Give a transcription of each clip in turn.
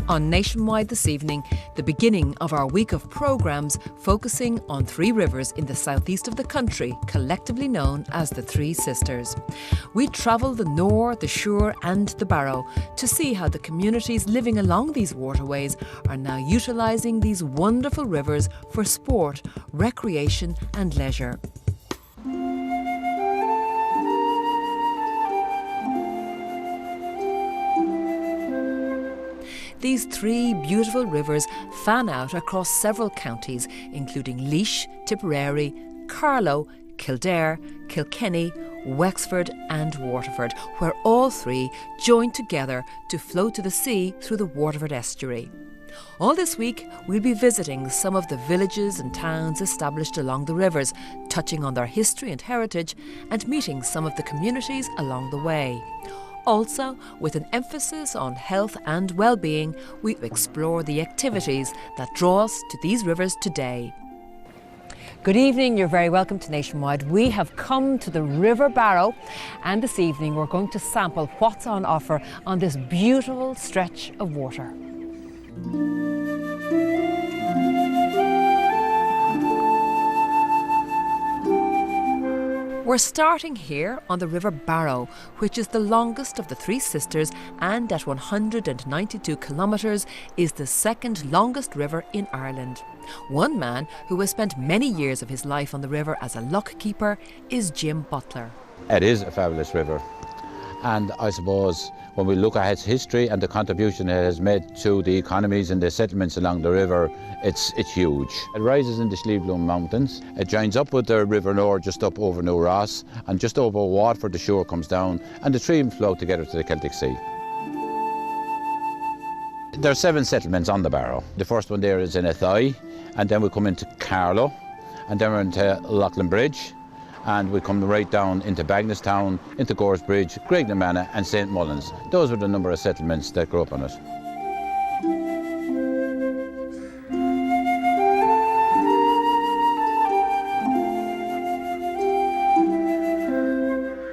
On Nationwide this evening, the beginning of our week of programmes focusing on three rivers in the southeast of the country, collectively known as the Three Sisters. We travel the Nore, the Suir and the Barrow to see how the communities living along these waterways are now utilising these wonderful rivers for sport, recreation and leisure. These three beautiful rivers fan out across several counties, including Laois, Tipperary, Carlow, Kildare, Kilkenny, Wexford and Waterford, where all three join together to flow to the sea through the Waterford estuary. All this week, we'll be visiting some of the villages and towns established along the rivers, touching on their history and heritage and meeting some of the communities along the way. Also, with an emphasis on health and well-being, we explore the activities that draw us to these rivers today. Good evening, you're very welcome to Nationwide. We have come to the River Barrow and this evening we're going to sample what's on offer on this beautiful stretch of water. We're starting here on the River Barrow, which is the longest of the Three Sisters and at 192 kilometres is the second longest river in Ireland. One man who has spent many years of his life on the river as a lock keeper is Jim Butler. It is a fabulous river, and I suppose when we look at its history and the contribution it has made to the economies and the settlements along the river, it's huge. It rises in the Sleevebloom Mountains. It joins up with the River Nore just up over New Ross, and just over Waterford the Suir comes down, and the three flow together to the Celtic Sea. There are 7 settlements on the Barrow. The first one there is in Athy, and then we come into Carlow, and then we're into Loughlin Bridge, and we come right down into Bagnestown, into Goresbridge, Graiguenamanagh and St Mullins. Those were the number of settlements that grew up on it.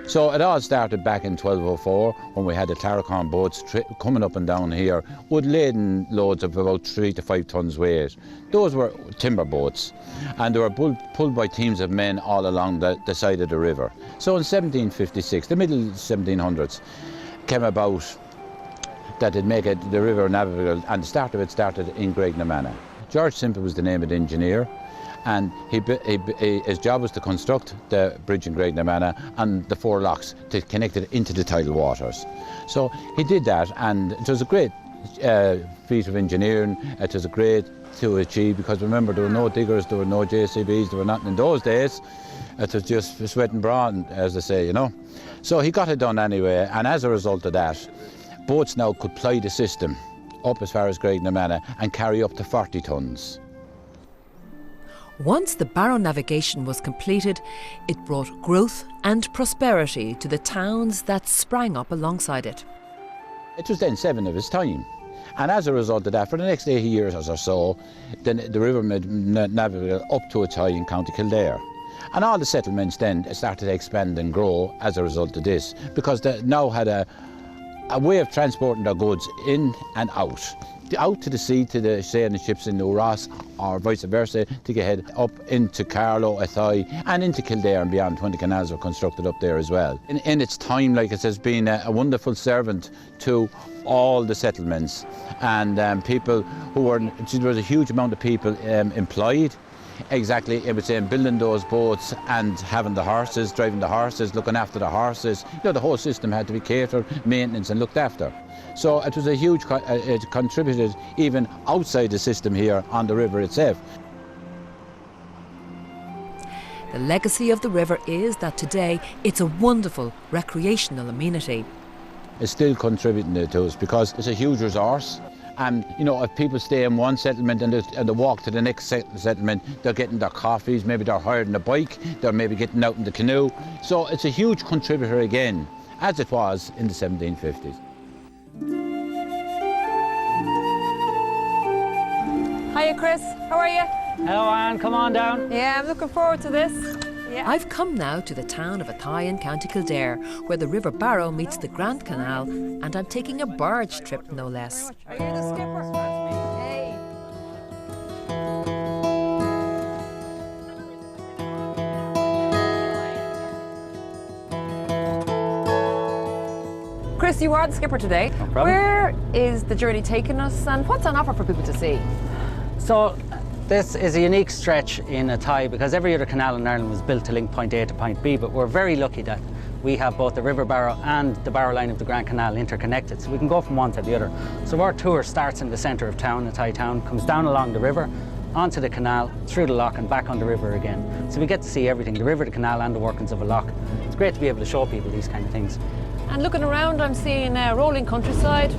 So it all started back in 1204 when we had the Claricon boats coming up and down here with laden loads of about 3 to 5 tons weight. Those were timber boats, and they were pulled by teams of men all along the side of the river. So in 1756, the middle 1700s, came about that it'd make the river navigable, and the start of it started in Graiguenamanagh. George Simple was the name of the engineer, and his job was to construct the bridge in Graiguenamanagh and the 4 locks to connect it into the tidal waters. So he did that, and it was a great feat of engineering. It was a great to achieve, because remember, there were no diggers, there were no JCBs, there were nothing in those days. It was just sweat and brawn, as they say, you know. So he got it done anyway, and as a result of that, boats now could ply the system up as far as Graiguenamanagh and carry up to 40 tons. Once the Barrow navigation was completed, it brought growth and prosperity to the towns that sprang up alongside it. It was then 7 of its time. And as a result of that, for the next 80 years or so, then the river made navigable up to its high in County Kildare. And all the settlements then started to expand and grow as a result of this, because they now had a way of transporting their goods in and out to the sea, to the sailing ships in New Ross, or vice versa, to get head up into Carlow, Athy, and into Kildare and beyond. 20 canals were constructed up there as well. In its time, like it has been a wonderful servant to all the settlements, and people who were, there was a huge amount of people employed. Exactly, it was building those boats and having the horses, driving the horses, looking after the horses. You know, the whole system had to be catered, maintenance and looked after. So it was a huge, it contributed even outside the system here on the river itself. The legacy of the river is that today it's a wonderful recreational amenity. It's still contributing to us because it's a huge resource. And, you know, if people stay in one settlement and they walk to the next settlement, they're getting their coffees, maybe they're hiring a bike, they're maybe getting out in the canoe. So it's a huge contributor again, as it was in the 1750s. Hiya Chris, how are you? Hello Anne, come on down. Yeah, I'm looking forward to this. I've come now to the town of Athy in County Kildare, where the River Barrow meets the Grand Canal, and I'm taking a barge trip, no less. Are you the skipper? Hey. Chris, you are the skipper today. No problem. Where is the journey taking us, and what's on offer for people to see? So this is a unique stretch in Athy because every other canal in Ireland was built to link point A to point B, but we're very lucky that we have both the River Barrow and the Barrow line of the Grand Canal interconnected, so we can go from one to the other. So our tour starts in the centre of town, Athy town, comes down along the river, onto the canal, through the loch and back on the river again. So we get to see everything, the river, the canal and the workings of a loch. It's great to be able to show people these kind of things. And looking around, I'm seeing rolling countryside,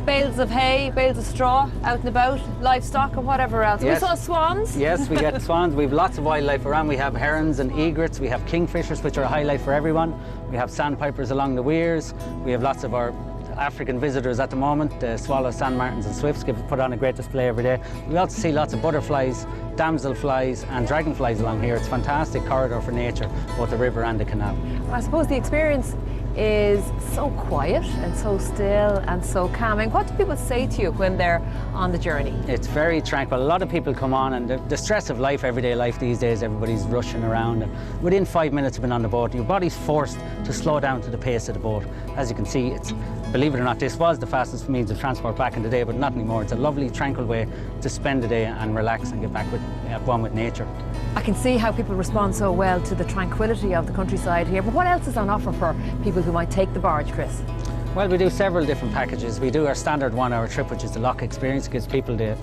bales of hay, bales of straw out and about, livestock and whatever else. Yes. We saw swans. Yes, we get swans. We have lots of wildlife around. We have herons and egrets. We have kingfishers, which are a highlight for everyone. We have sandpipers along the weirs. We have lots of our African visitors at the moment. The swallows, sand martins and swifts put on a great display every day. We also see lots of butterflies, damselflies and dragonflies along here. It's a fantastic corridor for nature, both the river and the canal. Well, I suppose the experience is so quiet and so still and so calming. What do people say to you when they're on the journey? It's very tranquil. A lot of people come on, and the stress of life, everyday life these days, everybody's rushing around. And within 5 minutes of being on the boat, your body's forced to slow down to the pace of the boat. As you can see, it's, believe it or not, this was the fastest means of transport back in the day, but not anymore. It's a lovely, tranquil way to spend the day and relax and get back at one with nature. I can see how people respond so well to the tranquility of the countryside here, but what else is on offer for people who might take the barge, Chris? Well, we do several different packages. We do our standard 1 hour trip, which is the loch experience. It gives people a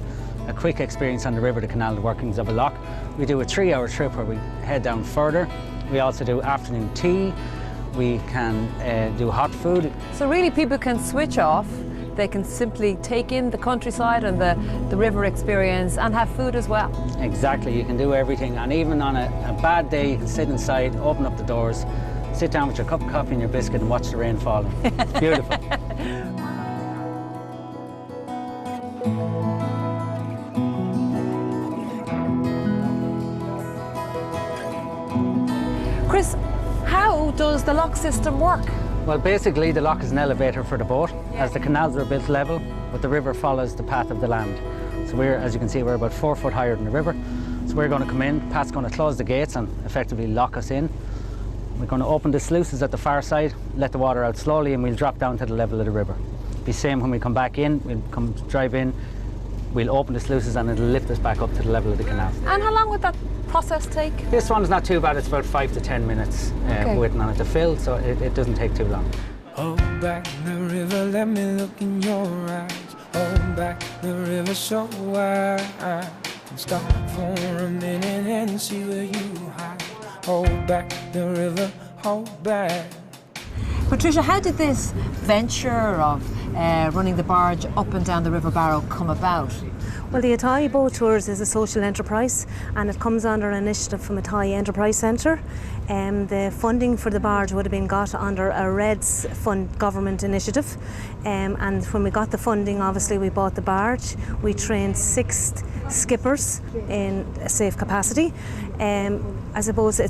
quick experience on the river, the canal, the workings of a loch. We do a 3 hour trip where we head down further. We also do afternoon tea. We can do hot food. So really people can switch off. They can simply take in the countryside and the river experience and have food as well. Exactly, you can do everything, and even on a bad day you can sit inside, open up the doors, sit down with your cup of coffee and your biscuit and watch the rain falling. It's beautiful. Chris, how does the lock system work? Well, basically the loch is an elevator for the boat, as the canals are built level, but the river follows the path of the land. So as you can see, we're about 4 foot higher than the river. So we're going to come in, Pat's going to close the gates and effectively lock us in. We're going to open the sluices at the far side, let the water out slowly, and we'll drop down to the level of the river. Be same when we come back in, we'll drive in, we'll open the sluices and it'll lift us back up to the level of the canal. And how long would that process take? This one's not too bad, it's about 5 to 10 minutes waiting on it to fill, so it doesn't take too long. Hold back the river, let me look in your eyes. Hold back the river so wide. Stop for a minute and see where you hide. Hold back the river, hold back. Patricia, how did this venture of running the barge up and down the River Barrow come about? Well, the Athy Boat Tours is a social enterprise and it comes under an initiative from Athy Enterprise Centre. The funding for the barge would have been got under a REDS fund government initiative, and when we got the funding, obviously we bought the barge. We trained 6 skippers in a safe capacity. I suppose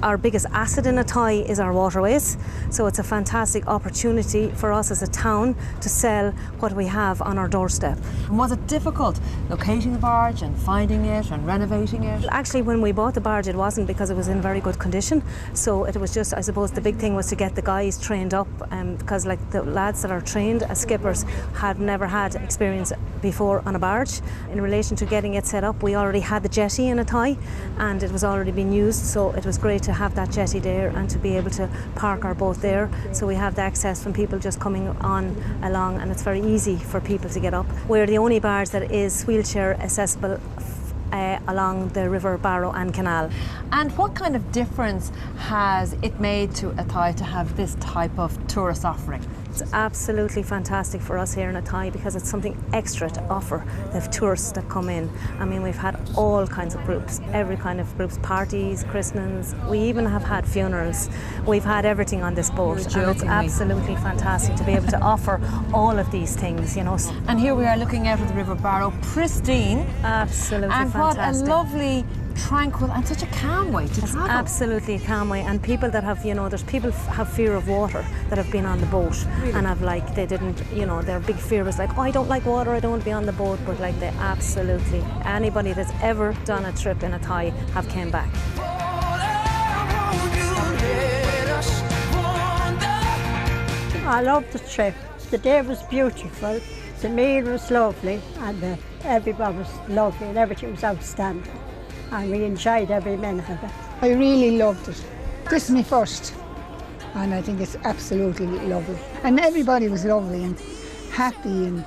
our biggest asset in Athy is our waterways, so it's a fantastic opportunity for us as a town to sell what we have on our doorstep. And was it difficult locating the barge and finding it and renovating it? Actually, when we bought the barge, it wasn't, because it was in very good condition. So it was just, I suppose, the big thing was to get the guys trained up, because like the lads that are trained as skippers had never had experience before on a barge. In relation to getting it set up, we already had the jetty in Athy and it was already being used, so it was great to have that jetty there and to be able to park our boat there. So we have the access from people just coming on along, and it's very easy for people to get up. We're the only barge that is wheelchair accessible along the River Barrow and Canal. And what kind of difference has it made to Athy to have this type of tourist offering? It's absolutely fantastic for us here in Athy because it's something extra to offer the tourists that come in. I mean, we've had all kinds of groups, every kind of groups, parties, christenings. We even have had funerals. We've had everything on this boat, and it's absolutely fantastic to be able to offer all of these things, you know. And here we are looking out of the River Barrow, pristine. Absolutely and fantastic. And what a lovely tranquil and such a calm way to travel. Absolutely a calm way, and people that have, there's people have fear of water that have been on the boat and have they didn't, their big fear was like, oh, I don't like water, I don't want to be on the boat, but they absolutely, anybody that's ever done a trip in Athy have came back. I loved the trip. The day was beautiful, the meal was lovely, and everybody was lovely and everything was outstanding. And we enjoyed every minute of it. I really loved it. This is my first, and I think it's absolutely lovely. And everybody was lovely and happy, and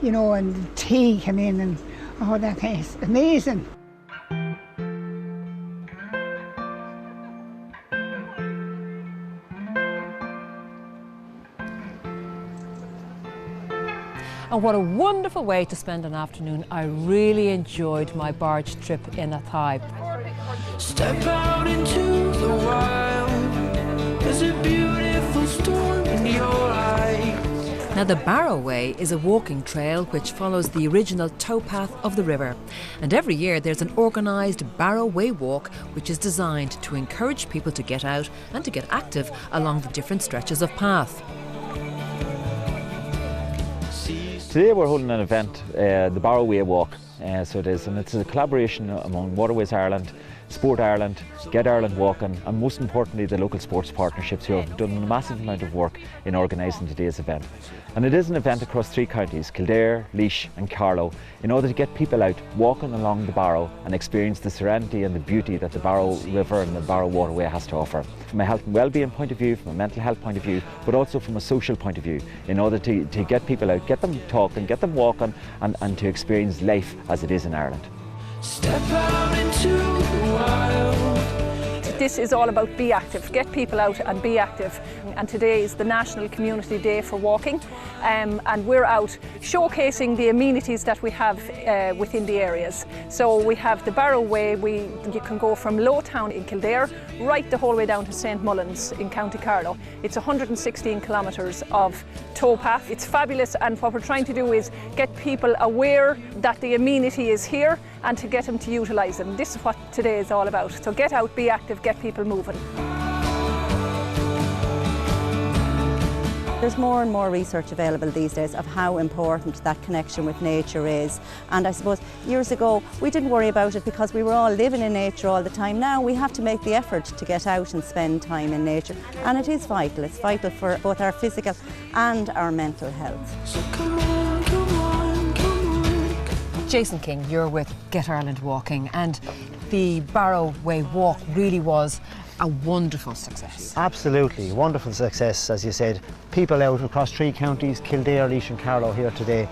and the tea came in, and that is amazing. And what a wonderful way to spend an afternoon. I really enjoyed my barge trip in Athy. Step out into the wild. There's a beautiful storm in your eyes. Now, the Barrow Way is a walking trail which follows the original towpath of the river. And every year there's an organised Barrow Way walk which is designed to encourage people to get out and to get active along the different stretches of path. Today we're holding an event, the Barrow Way Walk, so it is, and it's a collaboration among Waterways Ireland, Sport Ireland, Get Ireland Walking, and most importantly the local sports partnerships who have done a massive amount of work in organising today's event. And it is an event across 3 counties, Kildare, Laois and Carlow, in order to get people out walking along the Barrow and experience the serenity and the beauty that the Barrow River and the Barrow Waterway has to offer. From a health and well-being point of view, from a mental health point of view, but also from a social point of view, in order to get people out, get them talking, get them walking, and to experience life as it is in Ireland. Step out into the wild. This is all about be active, get people out and be active. And today is the National Community Day for Walking, and we're out showcasing the amenities that we have within the areas. So we have the Barrow Way, you can go from Lowtown in Kildare right the whole way down to St Mullins in County Carlow. It's 116 kilometres of towpath. It's fabulous, and what we're trying to do is get people aware that the amenity is here and to get them to utilise them. This is what today is all about. So get out, be active, get people moving. There's more and more research available these days of how important that connection with nature is. And I suppose years ago we didn't worry about it because we were all living in nature all the time. Now we have to make the effort to get out and spend time in nature. And it is vital. It's vital for both our physical and our mental health. So come on, come on, come on. Jason King, you're with Get Ireland Walking, and the Barrow Way walk really was a wonderful success. Absolutely, wonderful success, as you said. People out across 3 counties, Kildare, Laois and Carlow here today,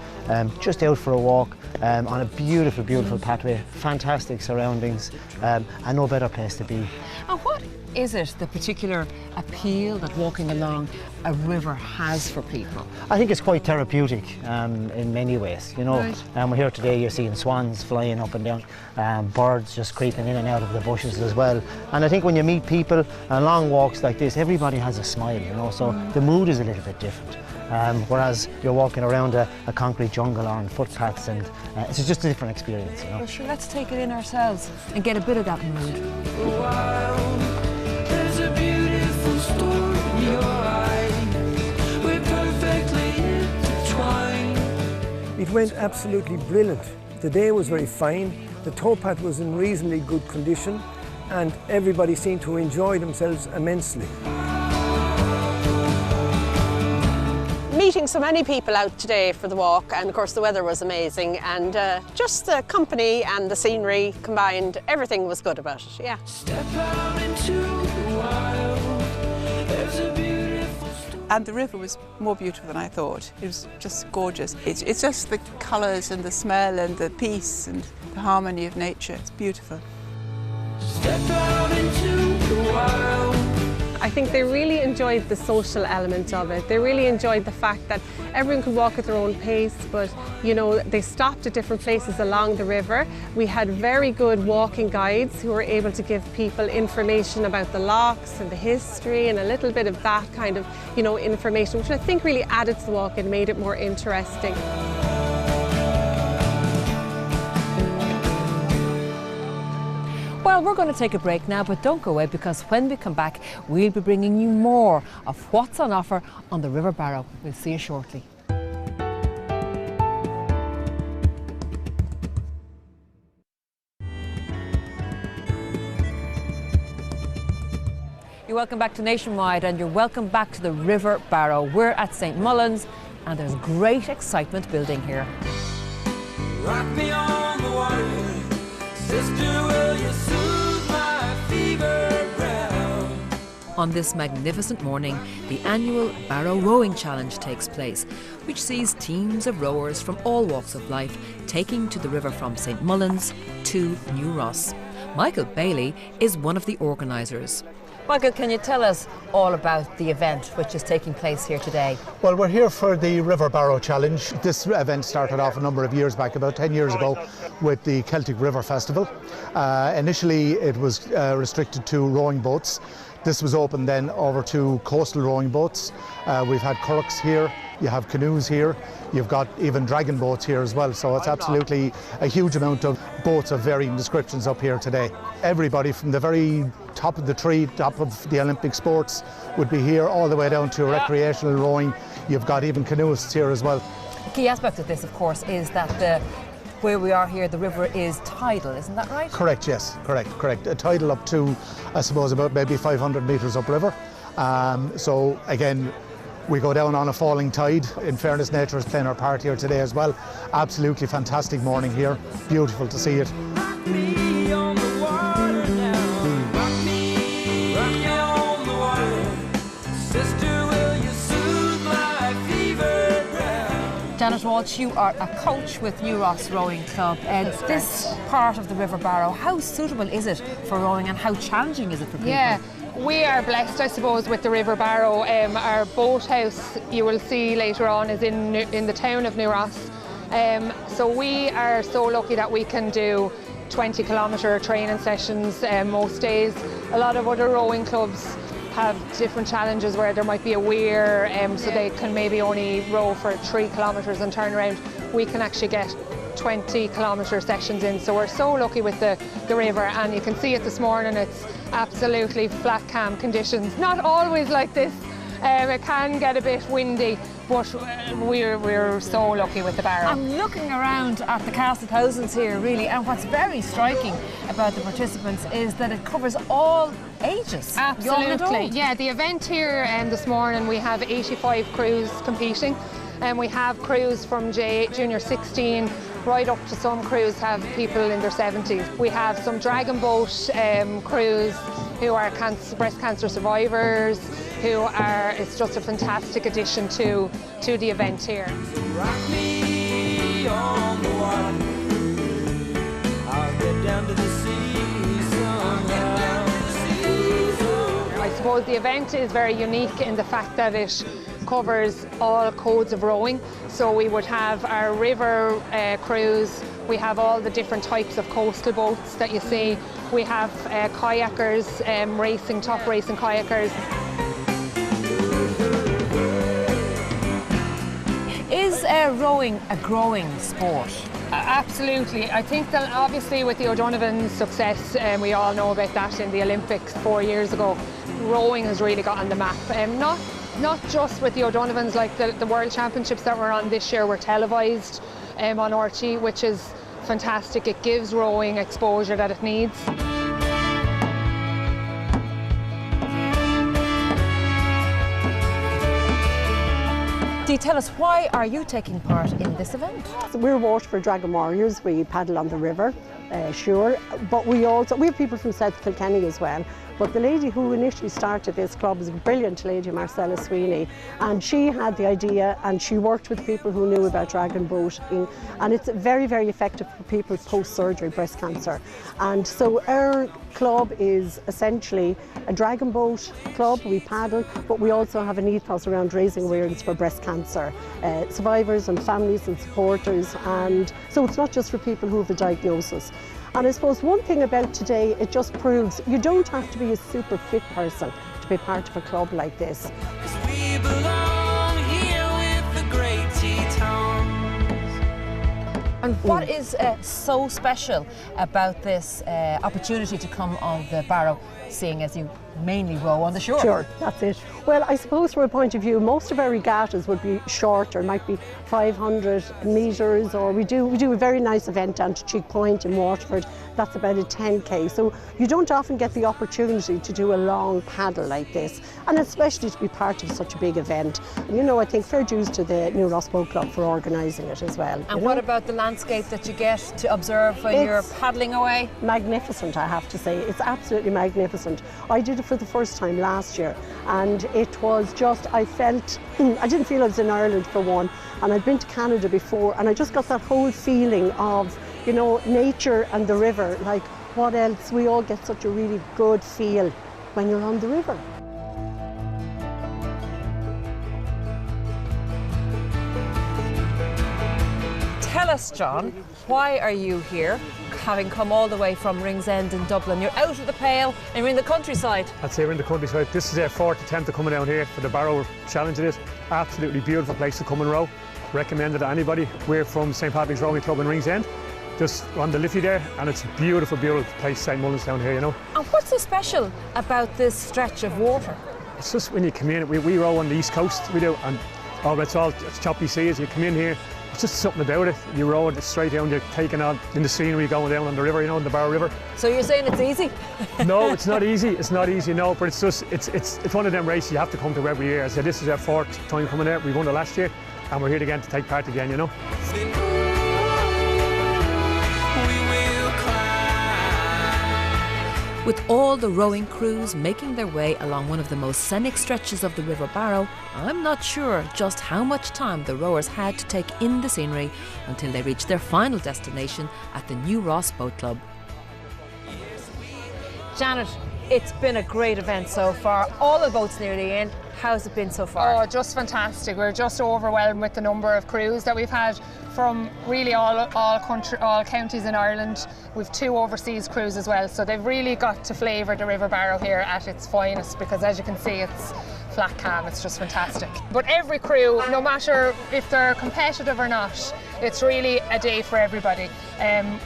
just out for a walk on a beautiful, beautiful pathway, fantastic surroundings, and no better place to be. And what is it, the particular appeal that walking along a river has for people? I think it's quite therapeutic in many ways, Right. We're here today, you're seeing swans flying up and down, birds just creeping in and out of the bushes as well. And I think when you meet people on long walks like this, everybody has a smile, so the mood is a little bit different. Whereas you're walking around a concrete jungle or on footpaths, and it's just a different experience. Well, sure, let's take it in ourselves and get a bit of that mood. There's a beautiful story in your eyes. We're perfectly intertwined. It went absolutely brilliant. The day was very fine. The towpath was in reasonably good condition, and everybody seemed to enjoy themselves immensely. Meeting so many people out today for the walk, and of course the weather was amazing, and just the company and the scenery combined, everything was good about it, yeah. Step out into the wild. There's a beautiful story. And the river was more beautiful than I thought. It was just gorgeous. It's just the colours and the smell and the peace and the harmony of nature. It's beautiful. Step out into the wild. I think they really enjoyed the social element of it. They really enjoyed the fact that everyone could walk at their own pace, but they stopped at different places along the river. We had very good walking guides who were able to give people information about the locks and the history and a little bit of that kind of information, which I think really added to the walk and made it more interesting. Well, we're going to take a break now, but don't go away, because when we come back, we'll be bringing you more of what's on offer on the River Barrow. We'll see you shortly. You're welcome back to Nationwide, and you're welcome back to the River Barrow. We're at St. Mullins, and there's great excitement building here. Rock me on the water, sister, will you soothe my fever brow? On this magnificent morning, the annual Barrow Rowing Challenge takes place, which sees teams of rowers from all walks of life taking to the river from St. Mullins to New Ross. Michael Bailey is one of the organisers. Michael, can you tell us all about the event which is taking place here today? Well, we're here for the River Barrow Challenge. This event started off a number of years back, about 10 years ago, with the Celtic River Festival. Initially, it was restricted to rowing boats. This was opened then over to coastal rowing boats. We've had currachs here, you have canoes here, you've got even dragon boats here as well. So it's absolutely a huge amount of boats of varying descriptions up here today. Everybody from the very top of the tree, top of the Olympic sports would be here, all the way down to recreational rowing. You've got even canoeists here as well. The key aspect of this, of course, is that where we are here, the river is tidal, isn't that right? Correct, yes, correct. A tidal up to, I suppose, about maybe 500 metres upriver. So again, we go down on a falling tide. In fairness, nature is playing our part here today as well. Absolutely fantastic morning here. Beautiful to see it. Janet Walsh, you are a coach with New Ross Rowing Club. This part of the River Barrow, how suitable is it for rowing, and how challenging is it for people? Yeah, we are blessed, I suppose, with the River Barrow. Our boathouse, you will see later on, is in the town of New Ross. So we are so lucky that we can do 20-kilometre training sessions most days. A lot of other rowing clubs have different challenges where there might be a weir, so they can maybe only row for 3 kilometres and turn around. We can actually get 20-kilometre sessions in, so we're so lucky with the river, and you can see it this morning. It's absolutely flat calm conditions. Not always like this. It can get a bit windy, but we're so lucky with the Barrow. I'm looking around at the cast of thousands here, really, and what's very striking about the participants is that it covers all ages. Absolutely, yeah. The event here this morning, we have 85 crews competing, and we have crews from junior 16 right up to some crews have people in their 70s. We have some dragon boat crews who are breast cancer survivors, it's just a fantastic addition to the event here. Rock me on the water, I'll get down to the sea somehow. I suppose the event is very unique in the fact that it covers all codes of rowing. So we would have our river crews, we have all the different types of coastal boats that you see. We have kayakers, top racing kayakers. Is rowing a growing sport? Absolutely. I think that obviously with the O'Donovan's success, we all know about that in the Olympics 4 years ago, rowing has really got on the map. Not just with the O'Donovan's, like the World Championships that were on this year were televised on RT, which is fantastic. It gives rowing exposure that it needs. Do you tell us, why are you taking part in this event? We're Waterford Dragon Warriors. We paddle on the river, Suir, but we have people from South Kilkenny as well. But the lady who initially started this club is a brilliant lady, Marcella Sweeney, and she had the idea, and she worked with people who knew about dragon boating, and it's very, very effective for people post-surgery breast cancer. And so our club is essentially a dragon boat club. We paddle, but we also have an ethos around raising awareness for breast cancer survivors and families and supporters, and so it's not just for people who have a diagnosis. And I suppose one thing about today, it just proves you don't have to be a super fit person to be part of a club like this. We belong here with the great Tetons. And what is so special about this opportunity to come on the Barrow, seeing as you mainly row on the shore? Sure, that's it. Well, I suppose from a point of view, most of our regattas would be shorter, might be 500 metres, or we do a very nice event down to Cheek Point in Waterford. That's about a 10k. So you don't often get the opportunity to do a long paddle like this, and especially to be part of such a big event. And, you know, I think fair dues to the New Ross Boat Club for organising it as well. And what about the landscape that you get to observe when you're paddling away? Magnificent, I have to say. It's absolutely magnificent. I did it for the first time last year, and it was just, I didn't feel I was in Ireland for one, and I'd been to Canada before, and I just got that whole feeling of, you know, nature and the river. Like, what else? We all get such a really good feel when you're on the river. Tell us, John, why are you here, having come all the way from Ringsend in Dublin? You're out of the Pale and you're in the countryside. I'd say we're in the countryside. This is our fourth attempt of coming down here for the Barrow Challenge. It is absolutely beautiful place to come and row. Recommend it to anybody. We're from St Patrick's Rowing Club in Ringsend, just on the Liffey there, and it's a beautiful, beautiful place, St Mullins down here, you know. And what's so special about this stretch of water? It's just when you come in, we row on the east coast, we do, and it's choppy seas. You come in here, it's just something about it. You row it straight down, you're taking on in the scenery going down on the river, you know, in the Barrow River. So you're saying it's easy? No, it's not easy. It's not easy, no, but it's just, it's one of them races you have to come to every year. I said, this is our fourth time coming there. We won it last year, and we're here again to take part again, you know. With all the rowing crews making their way along one of the most scenic stretches of the River Barrow, I'm not sure just how much time the rowers had to take in the scenery until they reached their final destination at the New Ross Boat Club. Janet, it's been a great event so far. All the boats nearly in. How's it been so far? Oh, just fantastic. We're just overwhelmed with the number of crews that we've had from really all counties in Ireland. We've 2 overseas crews as well, so they've really got to flavour the River Barrow here at its finest, because as you can see, it's flat calm. It's just fantastic. But every crew, no matter if they're competitive or not, it's really a day for everybody.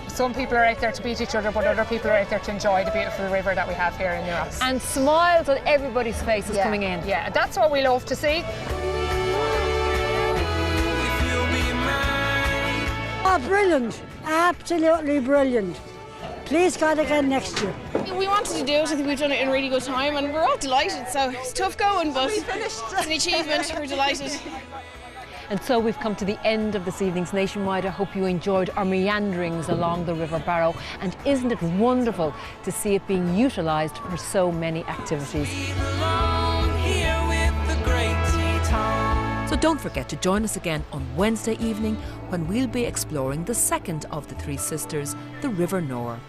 Some people are out there to beat each other, but other people are out there to enjoy the beautiful river that we have here in New Ross. And smiles on everybody's faces coming in. Yeah, that's what we love to see. Oh, brilliant. Absolutely brilliant. Please God again next year. We wanted to do it. I think we've done it in a really good time, and we're all delighted. So it's tough going, but it's an achievement. We're delighted. And so we've come to the end of this evening's Nationwide. I hope you enjoyed our meanderings along the River Barrow. And isn't it wonderful to see it being utilised for so many activities? So don't forget to join us again on Wednesday evening when we'll be exploring the second of the 3 sisters, the River Nore.